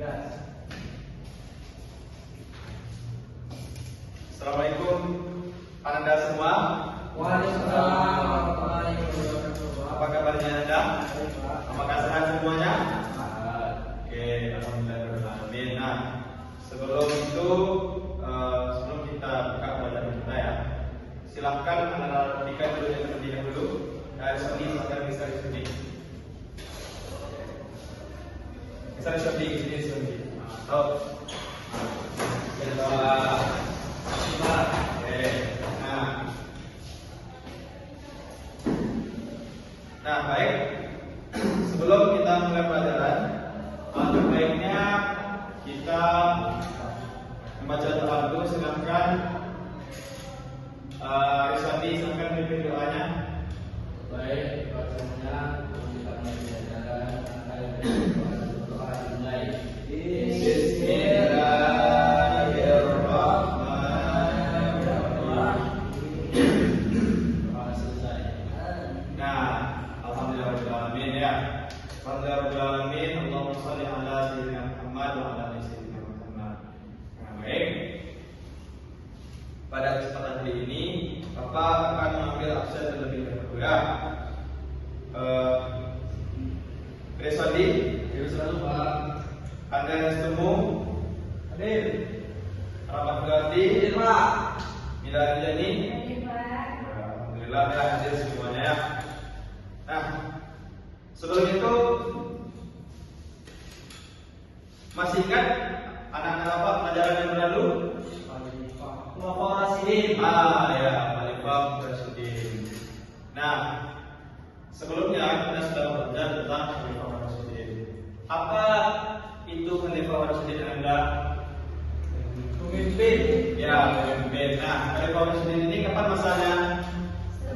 Assalamualaikum Anda semua. Waalaikumsalam warahmatullahi wabarakatuh. Apa kabarnya Anda? Apakah sehat semuanya? Oke, alhamdulillah. Nah, sebelum kita buka pelajaran kita ya, silahkan Anda perhatikan dulu yang terlebih dahulu dari sini sampai bisa disebut. Bisa disebut. Oh. Nah, baik. Sebelum kita mulai pelajaran, alangkah baiknya kita membaca doa dulu. Silakan Rizwandi silakan pimpin doanya. Baik, bacanya kita mulai pelajaran doa dimulai. Allahumma shalli ala sayyidina Muhammad wa ala ali sayyidina Muhammad. Nah, baik. Pada kesempatan kali ini, Bapak akan mengambil absen terlebih dahulu ya. Rizwandi, Pak. Anda Nestemu, Hadir. Rahmat Gati, Pak. Mila Anjani. Alhamdulillah ya, hadir semuanya ya. Nah, sebelum itu masih ingat anak-anak Bapak pelajaran yang berlalu? Bapak Rasidin. Ya, Khalifah Rasidin. Nah, sebelumnya kita sudah belajar tentang Khalifah Rasidin. Apa itu Khalifah Rasidin Anda? Pemimpin. Ya, pemimpin. Nah, Khalifah Rasidin ini kapan masanya?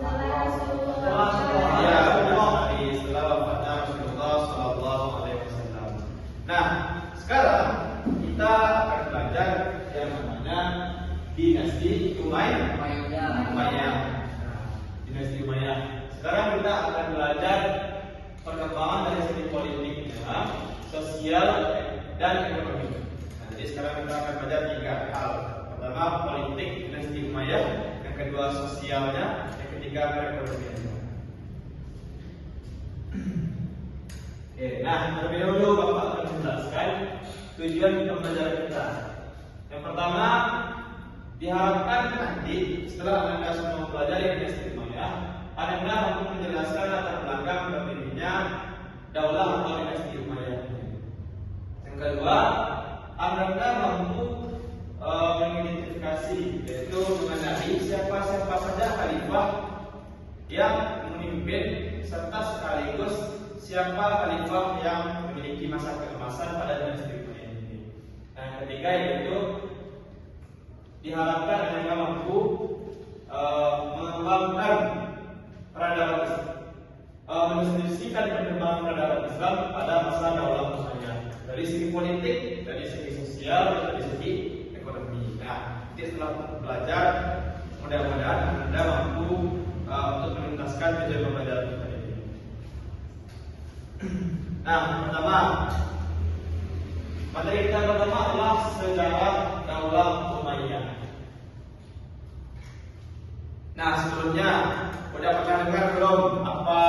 Ya, setelah wafatnya Rasulullah Sallallahu Alaihi Wasallam. Nah, sekarang kita akan belajar yang namanya dinasti Umayyah. Dinasti Umayyah. Sekarang kita akan belajar perkembangan dari segi politiknya, sosial dan ekonomi. Nah, jadi sekarang kita akan belajar 3 hal. Pertama, politik dinasti Umayyah. Yang kedua, sosialnya. Yang ketiga, perekonomiannya. Oke, nah terlebih dahulu Bapak akan menjelaskan tujuan kita belajar kita. Yang pertama, diharapkan nanti setelah Anda semua mempelajari dinasti Umayyah, Anda mampu menjelaskan latar belakang berdirinya daulah atau dinasti Umayyah. Yang kedua, Anda mampu mengidentifikasi, yaitu mengenali siapa-siapa saja khalifah yang memimpin serta sekaligus siapa khalifah yang memiliki masa keemasan pada dinasti Umayyah ini. Nah, yang ketiga yaitu diharapkan mereka mampu mengembangkan peradaban Islam, mendiskusikan perkembangan peradaban Islam pada masa daulah Umayyah dari segi politik, dari segi sosial, dari segi ekonomi. Nah, jadi setelah belajar, mudah-mudahan Anda mampu untuk menuntaskan tujuan pembelajaran kita ini. Nah, pertama, materi kita pertama adalah sejarah daulah Umayyah. Nah, sebelumnya udah pernah dengar belum apa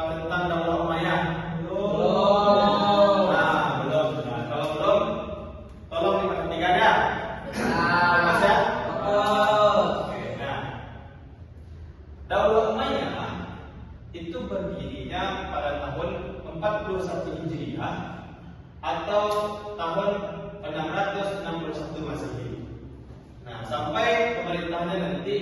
tentang daulah Umayyah? Belum. Nah, belum. Nah, kalau belum, tolong diperhatikan ya. Mas ya? Oke. Nah, daulah Umayyah itu berdirinya pada tahun 41 Hijriah atau tahun 661 Masehi. Nah, sampai pemerintahnya nanti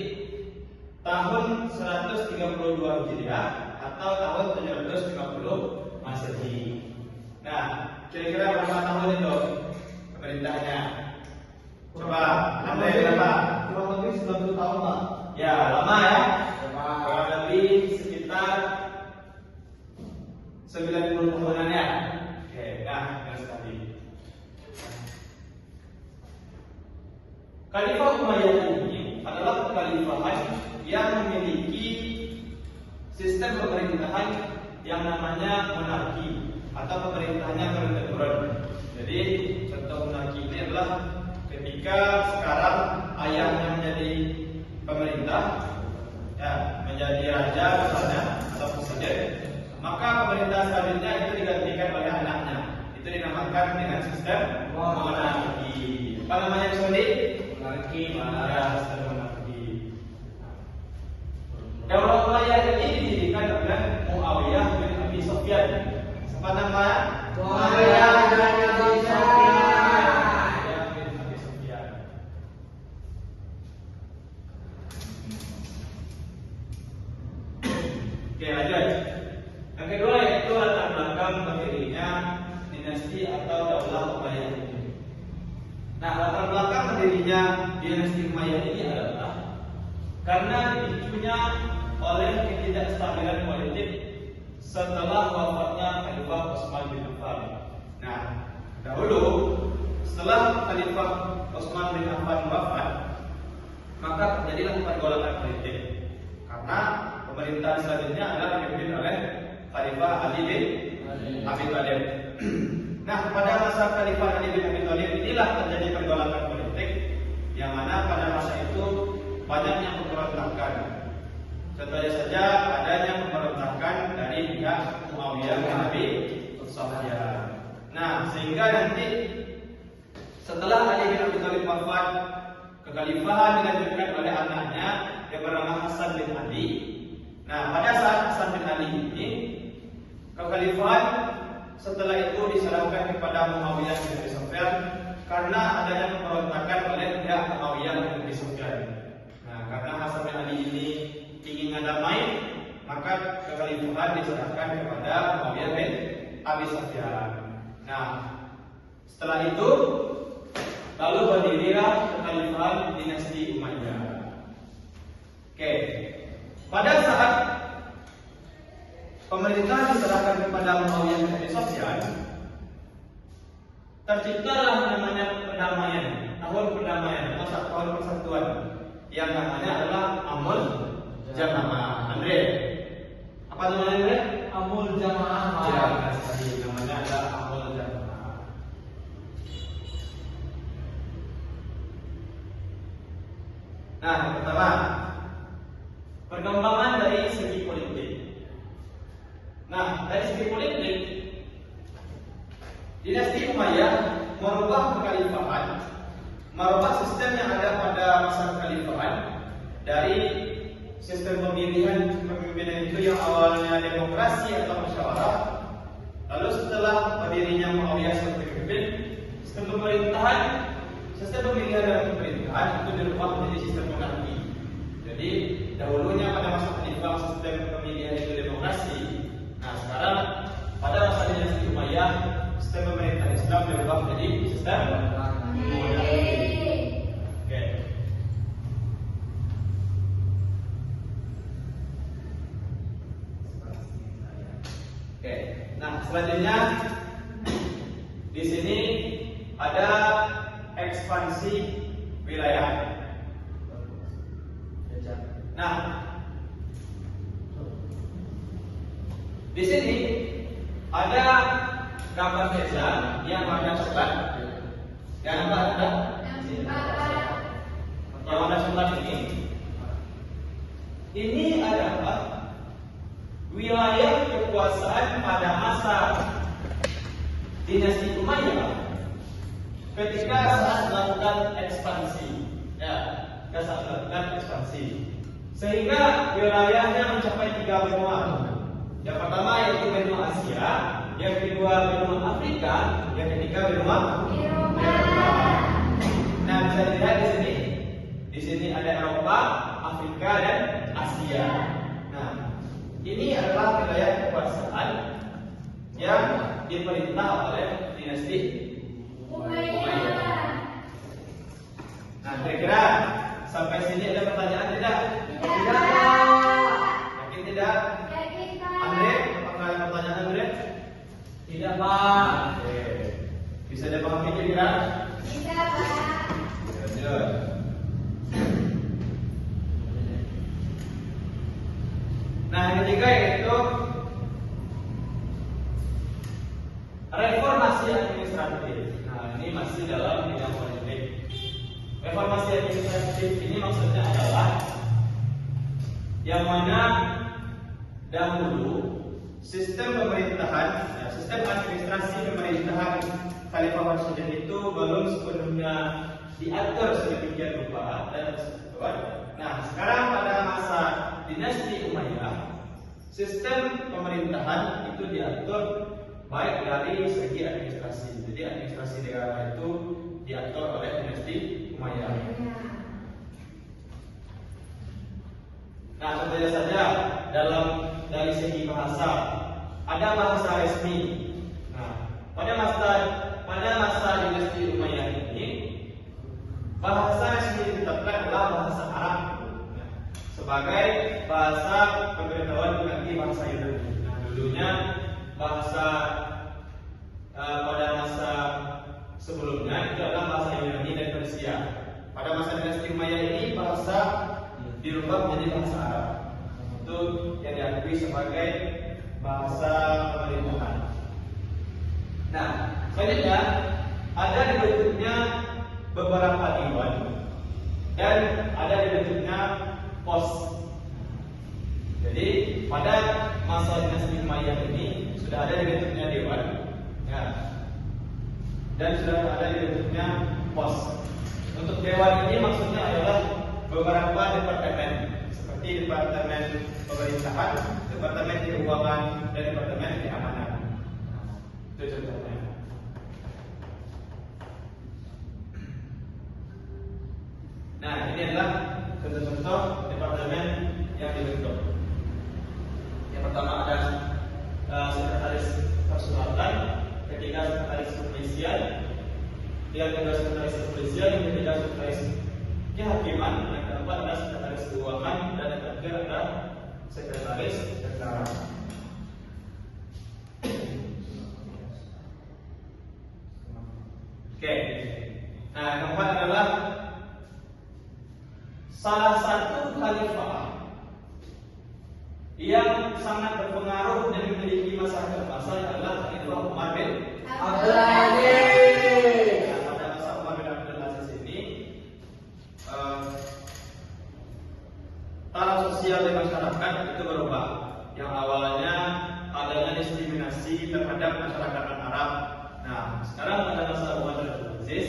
tahun 132 Hijriah atau tahun 750 Masehi. Nah, kira-kira berapa tahun itu pemerintahnya? Coba, anda berapa? Kurang lebih 90 tahun, Pak. Ya, lama ya. Kurang lebih sekitar 90 tahunan ya. Oke, nah, benar sekali. Khalifah Umayyah ini adalah kekhalifahan yang memiliki sistem pemerintahan yang namanya monarki atau pemerintahnya pertempuran. Jadi contoh monarki ini adalah ketika sekarang ayahnya menjadi pemerintah, ya, menjadi raja misalnya atau presiden, maka pemerintah selanjutnya itu digantikan oleh anaknya. Itu dinamakan dengan sistem monarki. Apa namanya di sini? Monarki, Ya, sistem monarki. Daulah Umayyah ini didirikan oleh Muawiyah bin Abi Sufyan. Apa namanya? Muawiyah bin Abi Sufyan. Muawiyah bin Abi Sufyan. Oke, lanjut. Yang kedua yaitu latar belakang berdirinya dinasti atau Daulah Umayyah ini. Nah, latar belakang berdirinya dinasti Umayyah ini adalah karena dipicunya oleh ketidakstabilan politik setelah wafatnya Khalifah Utsman bin Affan. Nah, dahulu setelah Khalifah Utsman bin Affan wafat, maka terjadilah pergolakan politik karena pemerintahan selanjutnya adalah dipimpin oleh Khalifah Ali bin Abi Thalib. Nah, pada masa Khalifah Ali bin Abi Thalib inilah terjadi pergolakan politik yang mana pada masa itu banyaknya pemberontakan. Contohnya saja adanya pemberontakan dari pihak Muawiyah bin Abi Sufyan. Nah, sehingga nanti setelah Ali bin Abi Thalib wafat, kekhalifahan dilanjutkan oleh anaknya yang bernama Hasan bin Ali. Nah, pada saat Hasan bin Ali ini, kekhalifahan setelah itu diserahkan kepada Muawiyah bin Abi Sufyan karena adanya pemberontakan oleh pihak Muawiyah bin Abi Sufyan. Nah, karena Hasan bin Ali ini ingin damai, maka kekhalifahan diserahkan kepada Muawiyah bin Abi Sufyan. Nah, setelah itu lalu berdirilah kekhalifahan dinasti Umayyah. Oke. Pada saat pemerintahan diserahkan kepada Muawiyah bin Abi Sufyan, terciptalah namanya perdamaian, tahun perdamaian atau tahun persatuan yang namanya adalah Amul Jamaah. Andre, apa namanya Andre? Amul Jamaah. Ya, tadi namanya adalah Amul Jamaah. Nah, yang pertama, perkembangan dari segi politik. Nah, dari segi politik, dinasti Umayyah merubah kekhalifahan, merubah sistem yang ada pada masa kekhalifahan dari sistem pemimpinan itu yang awalnya demokrasi atau musyawarah, lalu setelah berdirinya Muawiyah sebagai pemimpin, sistem pemerintahan, sistem pemilihan dan pemerintahan itu dirubah menjadi sistem monarki. Jadi dahulunya pada masa khalifah sistem pemilihan itu demokrasi. Nah, sekarang pada masa dinasti Umayyah sistem pemerintah Islam dirubah menjadi sistem monarki. Oke. Oke. Nah, selanjutnya di sini ada ekspansi wilayah. Nah, di sini ada gambar desa yang warna coklat. Yang apa ada? Yang warna coklat ini adalah wilayah kekuasaan pada masa dinasti Umayyah ketika saat melakukan ekspansi, ya, saat melakukan ekspansi, sehingga wilayahnya mencapai 3 benua. Yang pertama yaitu benua Asia, yang kedua benua Afrika, yang ketiga benua Eropa. Nah, bisa dilihat di sini. Di sini ada Eropa, Afrika dan Asia. Nah, ini adalah wilayah kekuasaan yang diperintah oleh dinasti Umayyah. Nah, kira-kira sampai sini ada pertanyaan tidak? Tidak. Yakin tidak? Andre, apakah ada pertanyaan Andre? Tidak, Pak. Oke. Bisa dipahami kira-kira? Tidak, Pak. Lanjut. Nah, yang ketiga yaitu reformasi administratif. administratif ini maksudnya adalah yang mana dahulu sistem pemerintahan, sistem administrasi pemerintahan Khalifah Rasyidin itu belum sepenuhnya diatur sedemikian rupa dan persekutuan. Nah, sekarang pada masa dinasti Umayyah, sistem pemerintahan itu diatur baik dari segi administrasi. Jadi administrasi negara itu diatur oleh dinasti Umayyah. Nah, contohnya saja dari segi bahasa, ada bahasa resmi. Nah, pada masa dinasti Umayyah ini, bahasa resmi ditetapkan adalah bahasa Arab sebagai bahasa pemberitahuan bagi bahasa Yunani. Nah, dulunya bahasa pada masa sebelumnya itu adalah bahasa Yunani dan Persia. Pada masa dinasti Umayyah ini bahasa dirubah menjadi bahasa Arab. Itu yang diakui sebagai bahasa pemerintahan. Nah, selanjutnya ada dibentuknya beberapa diwan dan ada dibentuknya pos. Jadi pada masa dinasti Umayyah ini sudah ada dibentuknya dewan, ya, dan sudah ada dibentuknya pos. Untuk dewan ini maksudnya adalah beberapa departemen seperti departemen pemerintahan, departemen keuangan, dan departemen keamanan. Itu contohnya. Nah, ini adalah contoh-contoh departemen yang dibentuk. Yang pertama ada sekretaris persuratan, ketiga sekretaris kepolisian, yang kedua sekretaris kepolisian, yang ketiga sekretaris kehakiman, yang keempat ada sekretaris keuangan, dan yang terakhir ada sekretaris tentara. Oke. Nah, yang keempat adalah salah satu khalifah yang sangat berpengaruh dan memiliki masa keemasan adalah Khalifah Umar bin Abdul Aziz. Nah, pada masa Umar bin Abdul Aziz ini, taraf sosial di masyarakat itu berubah. Yang awalnya adanya diskriminasi terhadap masyarakat Arab. Nah, sekarang pada masa Umar bin Abdul Aziz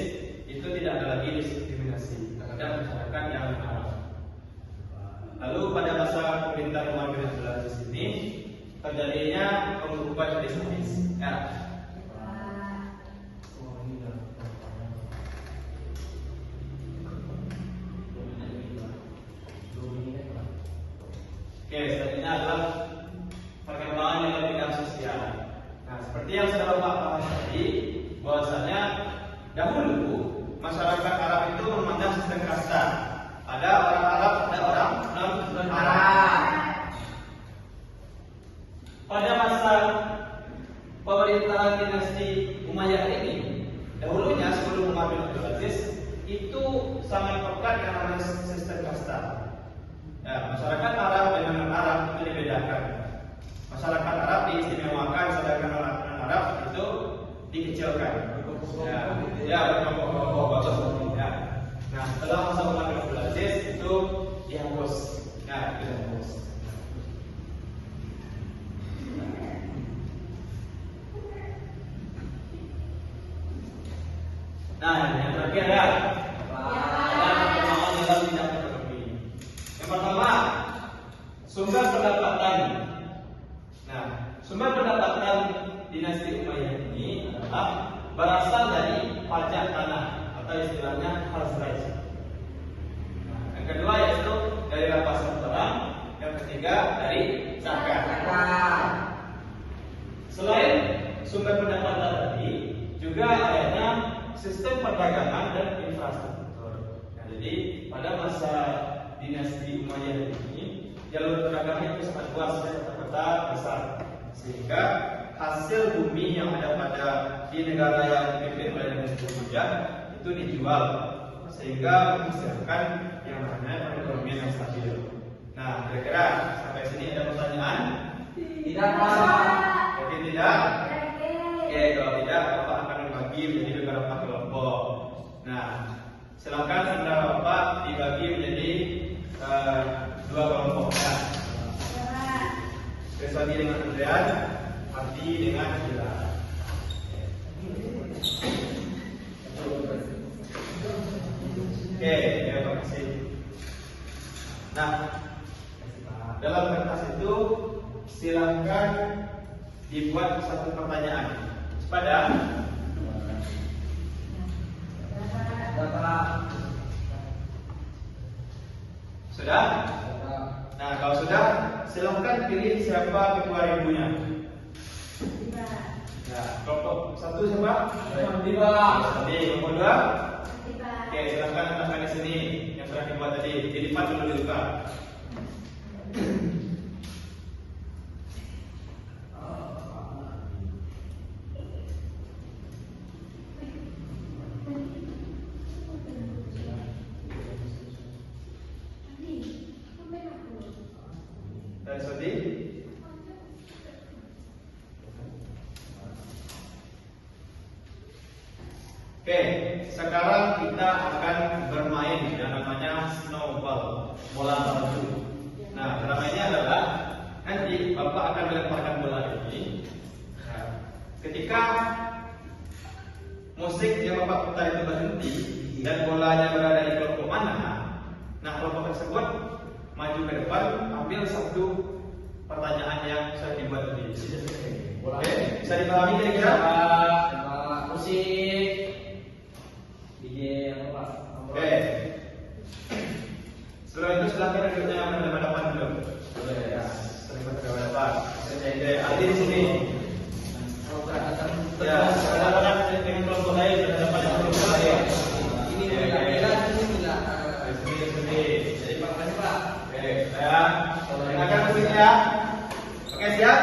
itu tidak ada lagi diskriminasi terhadap masyarakat yang Arab. Lalu pada masa pemerintahan Umar bin Abdul Aziz ini terjadinya pengukuhan etnis. Ya. Oke, selanjutnya adalah perkembangan nilai bidang sosial. Nah, seperti yang sudah Bapak bahas tadi, bahwasanya dahulu masyarakat Arab itu memandang sistem kasta. Ada orang Arab, ada orang non-Arab. Pada masa pemerintahan dinasti Umayyah ini, dahulunya sebelum Umar bin Abdul Aziz, itu sangat pekat yang namanya sistem kasta. Ya, masyarakat Arab dengan non-Arab itu dibedakan. Masyarakat Arab diistimewakan, sedangkan orang non-Arab itu dikecilkan. Ya, berkelompok-kelompok. Ya. Nah, setelah masa Umar bin Abdul Aziz itu dihapus. Ya, itu dihapus. Nah, yang terakhir ya, perkembangan dalam bidang ekonomi. Yang pertama, sumber pendapatan. Nah, sumber pendapatan dinasti Umayyah ini adalah berasal dari pajak tanah atau istilahnya khazraj. Nah, yang kedua yaitu dari rampasan barang, yang ketiga dari zakat. Selain sumber pendapatan tadi, juga adanya sistem perdagangan dan infrastruktur. Nah, jadi pada masa dinasti Umayyah ini, jalur perdagangan itu sangat luas dan kota besar, sehingga hasil bumi yang ada pada di negara yang dipimpin oleh dinasti Umayyah itu dijual, sehingga menghasilkan yang namanya perekonomian yang stabil. Nah, kira-kira sampai sini ada pertanyaan? Tidak, Pak. Mungkin tidak? Oke, kalau tidak, Bapak akan membagi menjadi beberapa kelompok. Nah, Silakan indra Bapak dibagi menjadi dua kelompok. Ya. Kriswati dengan Andreas, Arti dengan Gila. Oke, ya, terima kasih. Nah, dalam kertas itu silakan dibuat satu pertanyaan. Pada sudah? Nah, kalau sudah, silakan pilih siapa ketua ribunya. Ya, kelompok satu siapa? Nanti kelompok dua. Oke, silakan letakkan di sini yang sudah dibuat tadi. Dilipat dulu juga. Sorry. Oke, sekarang kita akan bermain yang namanya snowball, bola salju. Nah, cara mainnya adalah nanti Bapak akan melemparkan bola ini. Nah, ketika musik yang Bapak putar itu berhenti dan bolanya berada di kelompok mana, nah kelompok tersebut maju ke depan, ambil satu pertanyaan yang sudah dibuat tadi. Oke, bisa dipahami kira-kira? Musik DJ apa? Oke. Setelah itu silakan duduknya yang berhadapan dulu. Ya, sering berhadapan. Arti di sini. Ya, silakan dengan kelompok lain berhadapan dengan kelompok lain. Ini jadi makanya Pak. Oke, saya dengarkan musiknya. Oke, siap?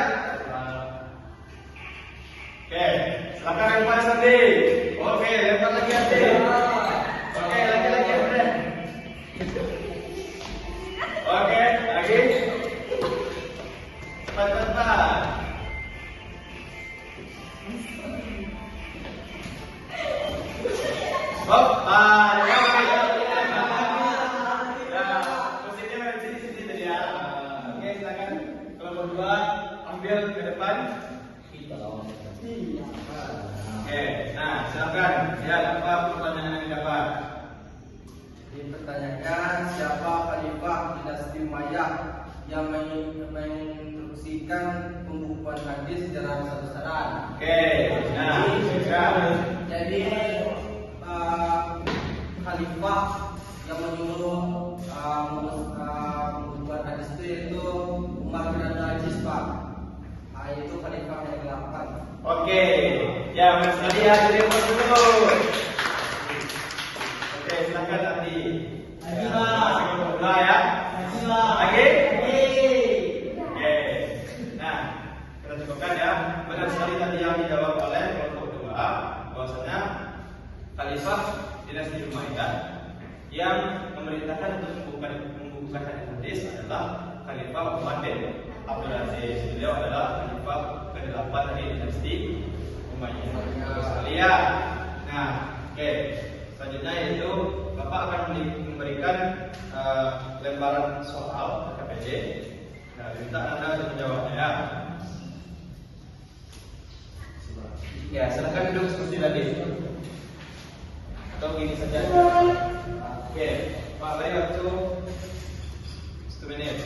Oke, silakan lempar sendiri. Oke, lempar lagi Ade. Oke, lagi Ade. Oke, lagi. Cepat. Hop, musiknya di sini tadi ya. Oke, silakan kelompok dua ambil ke depan. Oke, nah silakan. Ya, apa pertanyaan yang dapat? Dipertanyakan siapa khalifah dinasti Umayyah yang menginstruksikan pembukuan hadis secara besar-besaran. Oke, nah jadi khalifah yang menyuruh pembukuan hadis itu yaitu Umar bin Abdul Aziz, Pak. Yaitu khalifah yang ke-8. Oke, ya Mas Ali ya, jadi dulu. Oke, silakan nanti. Ya. Lagi? Oke. Nah, kita cukupkan ya. Benar sekali tadi yang dijawab oleh kelompok dua, bahwasanya khalifah dinasti Umayyah yang memerintahkan untuk membukukan hadis adalah Khalifah Umar bin Abdul Aziz. Beliau adalah khalifah ke-8 dari dinasti Umayyah. Sekalian. Nah, oke. Selanjutnya yaitu Bapak akan memberikan lembaran soal KPD. Nah, minta Anda untuk menjawabnya ya. Ya, silakan duduk seperti tadi. Atau gini saja. Oke, Pak, beri waktu 1 menit.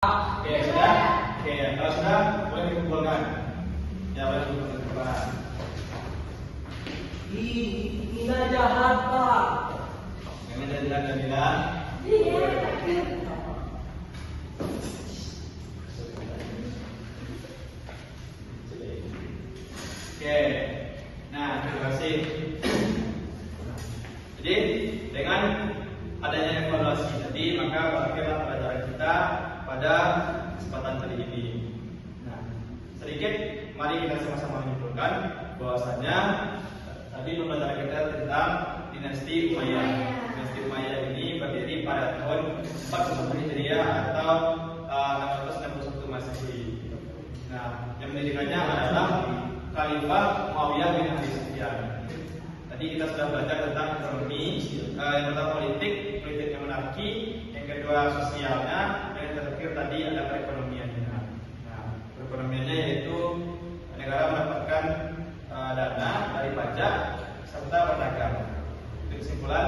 Oke, sudah? Oke, kalau sudah, boleh dikumpulkan. Ya, boleh dikumpulkan. Ina jahat, Pak. Yang ada di Anda bilang. Oke, nah terima kasih. Jadi dengan adanya evaluasi tadi, maka berakhirlah pelajaran kita pada kesempatan kali ini. Nah, sedikit mari kita sama-sama menyimpulkan bahwasanya tadi pembelajaran kita tentang dinasti Umayyah. Dinasti Umayyah ini berdiri pada tahun 41 Hijriah atau 661 Masehi. yang pertama politiknya monarki, yang kedua sosialnya, dan yang terakhir tadi ada perekonomiannya. Nah, perekonomiannya yaitu negara mendapatkan dana dari pajak serta berdagang. Itu kesimpulan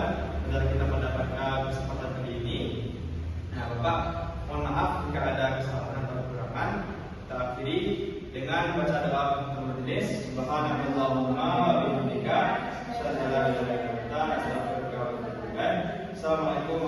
dari kita mendapatkan kesempatan kali ini. Nah, Bapak, mohon maaf jika ada kesalahan atau kekurangan. Kita akhiri dengan baca doa untuk majelis. Subhanallahumma wa bihamdika, asyhadu an la ilaha illa anta, astaghfiruka wa atubu ilaik. Assalamualaikum